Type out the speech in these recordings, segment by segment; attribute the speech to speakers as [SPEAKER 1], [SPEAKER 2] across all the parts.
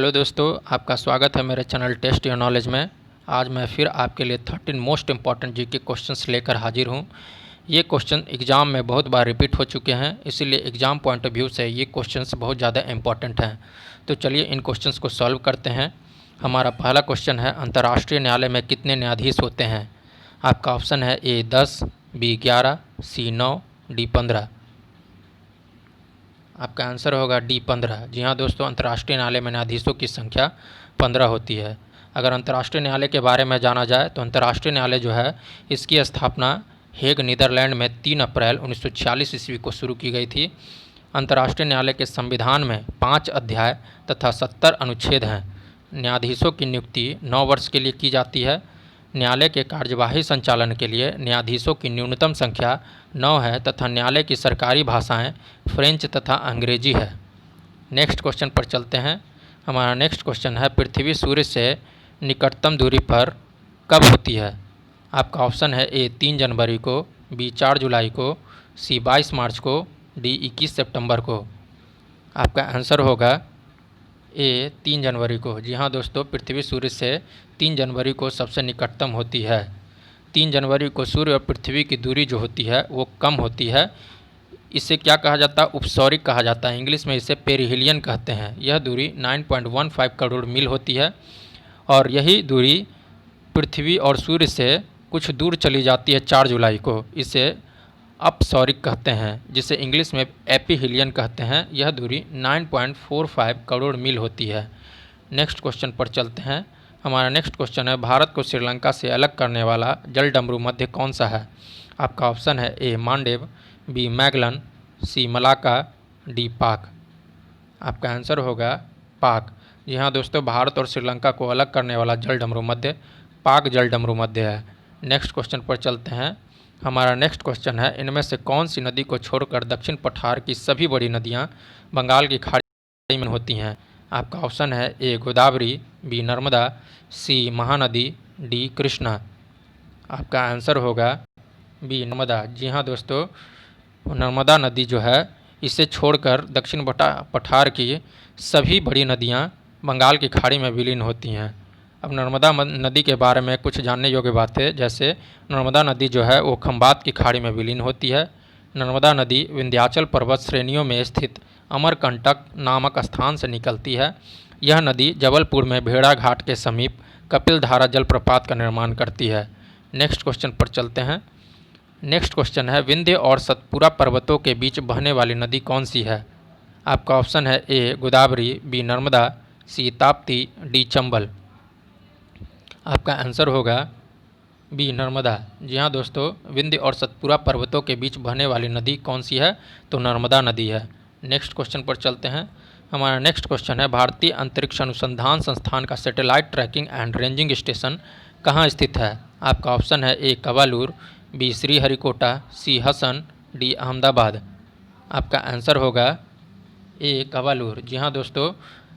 [SPEAKER 1] Hello दोस्तों, आपका स्वागत है मेरे चैनल टेस्ट योर नॉलेज में। आज मैं फिर आपके लिए 13 मोस्ट इम्पॉर्टेंट जीके क्वेश्चंस लेकर हाजिर हूं। ये क्वेश्चन एग्ज़ाम में बहुत बार रिपीट हो चुके हैं, इसीलिए एग्ज़ाम पॉइंट ऑफ व्यू से ये क्वेश्चंस बहुत ज़्यादा इम्पॉर्टेंट हैं। तो चलिए इन क्वेश्चंस को सॉल्व करते हैं। हमारा पहला क्वेश्चन है, अंतर्राष्ट्रीय न्यायालय में कितने न्यायाधीश होते हैं? आपका ऑप्शन है ए 10, बी 11, सी 9, डी 15। आपका आंसर होगा डी 15। जी हाँ दोस्तों, अंतर्राष्ट्रीय न्यायालय में न्यायाधीशों की संख्या 15 होती है। अगर अंतर्राष्ट्रीय न्यायालय के बारे में जाना जाए तो अंतर्राष्ट्रीय न्यायालय जो है, इसकी स्थापना हेग नीदरलैंड में 3 अप्रैल 1946 ईस्वी को शुरू की गई थी। अंतर्राष्ट्रीय न्यायालय के संविधान में 5 अध्याय तथा 70 अनुच्छेद हैं। न्यायाधीशों की नियुक्ति 9 वर्ष के लिए की जाती है। न्यायालय के कार्यवाही संचालन के लिए न्यायाधीशों की न्यूनतम संख्या 9 है तथा न्यायालय की सरकारी भाषाएं फ्रेंच तथा अंग्रेजी है। नेक्स्ट क्वेश्चन पर चलते हैं। हमारा नेक्स्ट क्वेश्चन है, पृथ्वी सूर्य से निकटतम दूरी पर कब होती है? आपका ऑप्शन है ए 3 जनवरी को, बी 4 जुलाई को, सी 22 मार्च को, डी 21 सितंबर को। आपका आंसर होगा ए 3 जनवरी को। जी हाँ दोस्तों, पृथ्वी सूर्य से 3 जनवरी को सबसे निकटतम होती है। 3 जनवरी को सूर्य और पृथ्वी की दूरी जो होती है वो कम होती है। इसे क्या कहा जाता है? उपसौरिक कहा जाता है। इंग्लिश में इसे पेरिहिलियन कहते हैं। यह दूरी 9.15 करोड़ मील होती है और यही दूरी पृथ्वी और सूर्य से कुछ दूर चली जाती है 4 जुलाई को। इसे अपसौरिक कहते हैं, जिसे इंग्लिश में एपीहिलियन कहते हैं। यह दूरी 9.45 करोड़ मील होती है। नेक्स्ट क्वेश्चन पर चलते हैं। हमारा नेक्स्ट क्वेश्चन है, भारत को श्रीलंका से अलग करने वाला जलडमरू मध्य कौन सा है? आपका ऑप्शन है ए मांडेव, बी मैगलन, सी मलाका, डी पाक। आपका आंसर होगा पाक। जी हाँ दोस्तों, भारत और श्रीलंका को अलग करने वाला जलडमरू मध्य पाक जलडमरू मध्य है। नेक्स्ट क्वेश्चन पर चलते हैं। हमारा नेक्स्ट क्वेश्चन है, इनमें से कौन सी नदी को छोड़कर दक्षिण पठार की सभी बड़ी नदियाँ बंगाल की खाड़ी में होती हैं? आपका ऑप्शन है ए गोदावरी, बी नर्मदा, सी महानदी, डी कृष्णा। आपका आंसर होगा बी नर्मदा। जी हाँ दोस्तों, नर्मदा नदी जो है, इसे छोड़कर दक्षिण पठार की सभी बड़ी नदियाँ बंगाल की खाड़ी में विलीन होती हैं। अब नर्मदा नदी के बारे में कुछ जानने योग्य बातें, जैसे नर्मदा नदी जो है वो खंबात की खाड़ी में विलीन होती है। नर्मदा नदी विंध्याचल पर्वत श्रेणियों में स्थित अमरकंटक नामक स्थान से निकलती है। यह नदी जबलपुर में भेड़ा घाट के समीप कपिलधारा जलप्रपात का निर्माण करती है। नेक्स्ट क्वेश्चन पर चलते हैं। नेक्स्ट क्वेश्चन है, विंध्य और सतपुरा पर्वतों के बीच बहने वाली नदी कौन सी है? आपका ऑप्शन है ए गोदावरी, बी नर्मदा, सी ताप्ती, डी चंबल। आपका आंसर होगा बी नर्मदा। जी हाँ दोस्तों, विंध्य और सतपुरा पर्वतों के बीच बहने वाली नदी कौन सी है? तो नर्मदा नदी है। नेक्स्ट क्वेश्चन पर चलते हैं। हमारा नेक्स्ट क्वेश्चन है, भारतीय अंतरिक्ष अनुसंधान संस्थान का satellite trekking and ranging station कहाँ स्थित है? आपका ऑप्शन है ए कवालूर, बी श्रीहरिकोटा, सी हसन, डी अहमदाबाद। आपका आंसर होगा ए कावालूर। जी हाँ दोस्तों,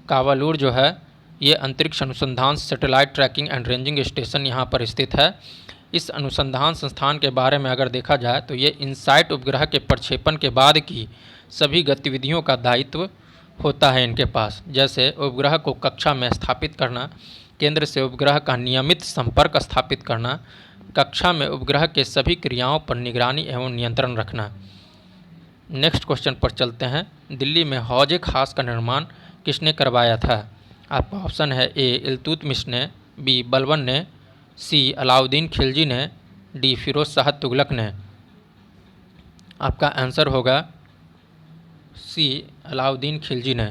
[SPEAKER 1] कावालूर जो है ये अंतरिक्ष अनुसंधान satellite trekking and ranging station यहाँ पर स्थित है। इस अनुसंधान संस्थान के बारे में अगर देखा जाए तो ये इनसाइट उपग्रह के प्रक्षेपण के बाद की सभी गतिविधियों का दायित्व होता है इनके पास, जैसे उपग्रह को कक्षा में स्थापित करना, केंद्र से उपग्रह का नियमित संपर्क स्थापित करना, कक्षा में उपग्रह के सभी क्रियाओं पर निगरानी एवं नियंत्रण रखना। नेक्स्ट क्वेश्चन पर चलते हैं। दिल्ली में हौज खास का निर्माण किसने करवाया था? आपका ऑप्शन है ए इल्तुतमिश ने, बी बलबन ने, सी अलाउद्दीन खिलजी ने, डी फिरोज शाह तुगलक ने। आपका आंसर होगा सी अलाउद्दीन खिलजी ने।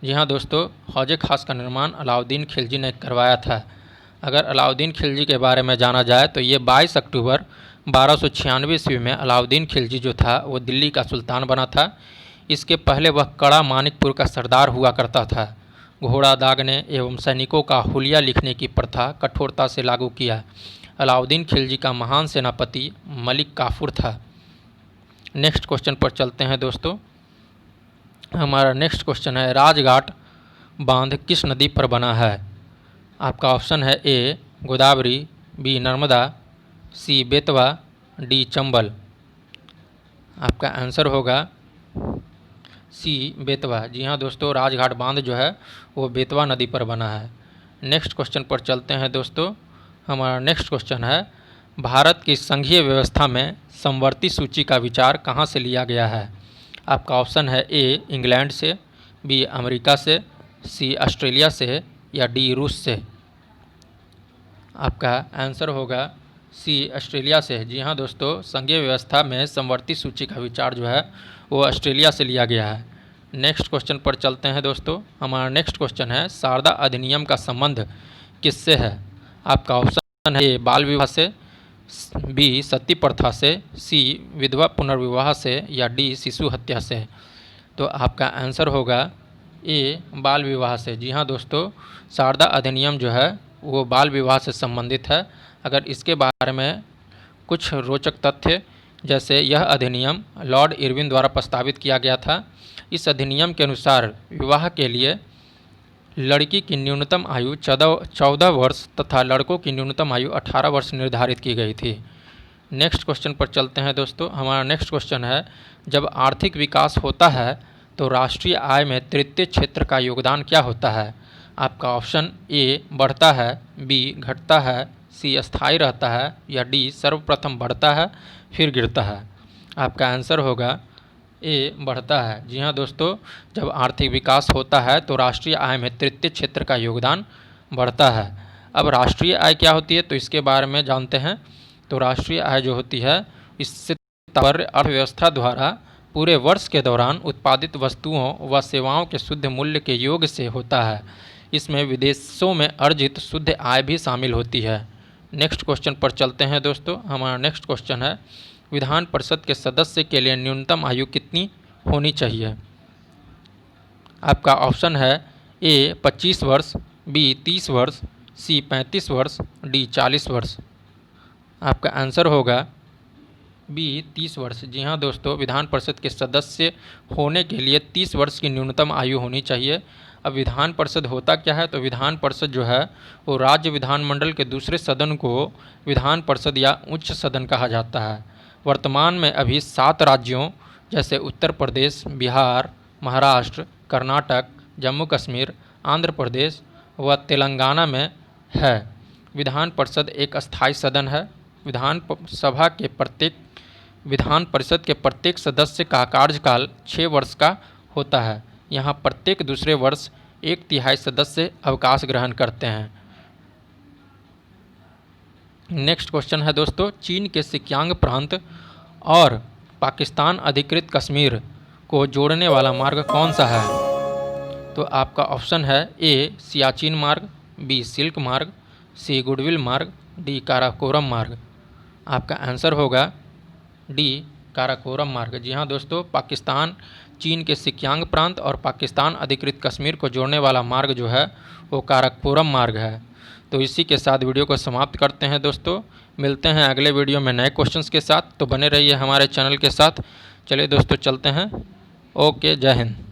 [SPEAKER 1] जी हाँ दोस्तों, हौज खास का निर्माण अलाउद्दीन खिलजी ने करवाया था। अगर अलाउद्दीन खिलजी के बारे में जाना जाए तो ये 22 अक्टूबर 1296 ईस्वी में अलाउद्दीन खिलजी जो था वो दिल्ली का सुल्तान बना था। इसके पहले वह कड़ा मानिकपुर का सरदार हुआ करता था। घोड़ा दागने एवं सैनिकों का हुलिया लिखने की प्रथा कठोरता से लागू किया। अलाउद्दीन खिलजी का महान सेनापति मलिक काफूर था। नेक्स्ट क्वेश्चन पर चलते हैं दोस्तों। हमारा नेक्स्ट क्वेश्चन है, राजघाट बांध किस नदी पर बना है? आपका ऑप्शन है ए गोदावरी, बी नर्मदा, सी बेतवा, डी चंबल। आपका आंसर होगा सी बेतवा। जी हाँ दोस्तों, राजघाट बांध जो है वो बेतवा नदी पर बना है। नेक्स्ट क्वेश्चन पर चलते हैं दोस्तों। हमारा नेक्स्ट क्वेश्चन है, भारत की संघीय व्यवस्था में समवर्ती सूची का विचार कहाँ से लिया गया है? आपका ऑप्शन है ए इंग्लैंड से, बी अमेरिका से, सी ऑस्ट्रेलिया से या डी रूस से। आपका आंसर होगा सी ऑस्ट्रेलिया से। जी हाँ दोस्तों, संघीय व्यवस्था में समवर्ती सूची का विचार जो है वो ऑस्ट्रेलिया से लिया गया है। नेक्स्ट क्वेश्चन पर चलते हैं दोस्तों। हमारा नेक्स्ट क्वेश्चन है, शारदा अधिनियम का संबंध किससे है? आपका ऑप्शन है ए बाल विवाह से, बी सती प्रथा से, सी विधवा पुनर्विवाह से या डी शिशु हत्या से। तो आपका आंसर होगा ए बाल विवाह से। जी हाँ दोस्तों, शारदा अधिनियम जो है वो बाल विवाह से संबंधित है। अगर इसके बारे में कुछ रोचक तथ्य, जैसे यह अधिनियम लॉर्ड इरविन द्वारा प्रस्तावित किया गया था। इस अधिनियम के अनुसार विवाह के लिए लड़की की न्यूनतम आयु 14 वर्ष तथा लड़कों की न्यूनतम आयु 18 वर्ष निर्धारित की गई थी। नेक्स्ट क्वेश्चन पर चलते हैं दोस्तों। हमारा नेक्स्ट क्वेश्चन है, जब आर्थिक विकास होता है तो राष्ट्रीय आय में तृतीय क्षेत्र का योगदान क्या होता है? आपका ऑप्शन ए बढ़ता है, बी घटता है, सी अस्थायी रहता है या डी सर्वप्रथम बढ़ता है फिर गिरता है। आपका आंसर होगा ए बढ़ता है। जी हाँ दोस्तों, जब आर्थिक विकास होता है तो राष्ट्रीय आय में तृतीय क्षेत्र का योगदान बढ़ता है। अब राष्ट्रीय आय क्या होती है तो इसके बारे में जानते हैं। तो राष्ट्रीय आय जो होती है, इससे तात्पर्य अर्थव्यवस्था द्वारा पूरे वर्ष के दौरान उत्पादित वस्तुओं व सेवाओं के शुद्ध मूल्य के योग से होता है। इसमें विदेशों में अर्जित शुद्ध आय भी शामिल होती है। नेक्स्ट क्वेश्चन पर चलते हैं दोस्तों। हमारा नेक्स्ट क्वेश्चन है, विधान परिषद के सदस्य के लिए न्यूनतम आयु कितनी होनी चाहिए? आपका ऑप्शन है ए 25 वर्ष, बी 30 वर्ष, सी 35 वर्ष, डी 40 वर्ष। आपका आंसर होगा बी 30 वर्ष। जी हाँ दोस्तों, विधान परिषद के सदस्य होने के लिए 30 वर्ष की न्यूनतम आयु होनी चाहिए। अब विधान परिषद होता क्या है? तो विधान परिषद जो है वो राज्य विधानमंडल के दूसरे सदन को विधान परिषद या उच्च सदन कहा जाता है। वर्तमान में अभी 7 राज्यों जैसे उत्तर प्रदेश, बिहार, महाराष्ट्र, कर्नाटक, जम्मू कश्मीर, आंध्र प्रदेश व तेलंगाना में है। विधान परिषद एक अस्थायी सदन है। विधान परिषद के प्रत्येक सदस्य का कार्यकाल 6 वर्ष का होता है। यहाँ प्रत्येक दूसरे वर्ष 1/3 सदस्य अवकाश ग्रहण करते हैं। नेक्स्ट क्वेश्चन है दोस्तों, चीन के सिक्यांग प्रांत और पाकिस्तान अधिकृत कश्मीर को जोड़ने वाला मार्ग कौन सा है? तो आपका ऑप्शन है ए सियाचिन मार्ग, बी सिल्क मार्ग, सी गुडविल मार्ग, डी काराकोरम मार्ग। आपका आंसर होगा डी काराकोरम मार्ग। जी हाँ दोस्तों, पाकिस्तान चीन के सिक्यांग प्रांत और पाकिस्तान अधिकृत कश्मीर को जोड़ने वाला मार्ग जो है वो काराकोरम मार्ग है। तो इसी के साथ वीडियो को समाप्त करते हैं दोस्तों। मिलते हैं अगले वीडियो में नए क्वेश्चंस के साथ, तो बने रहिए हमारे चैनल के साथ। चलिए दोस्तों चलते हैं। ओके, जय हिंद।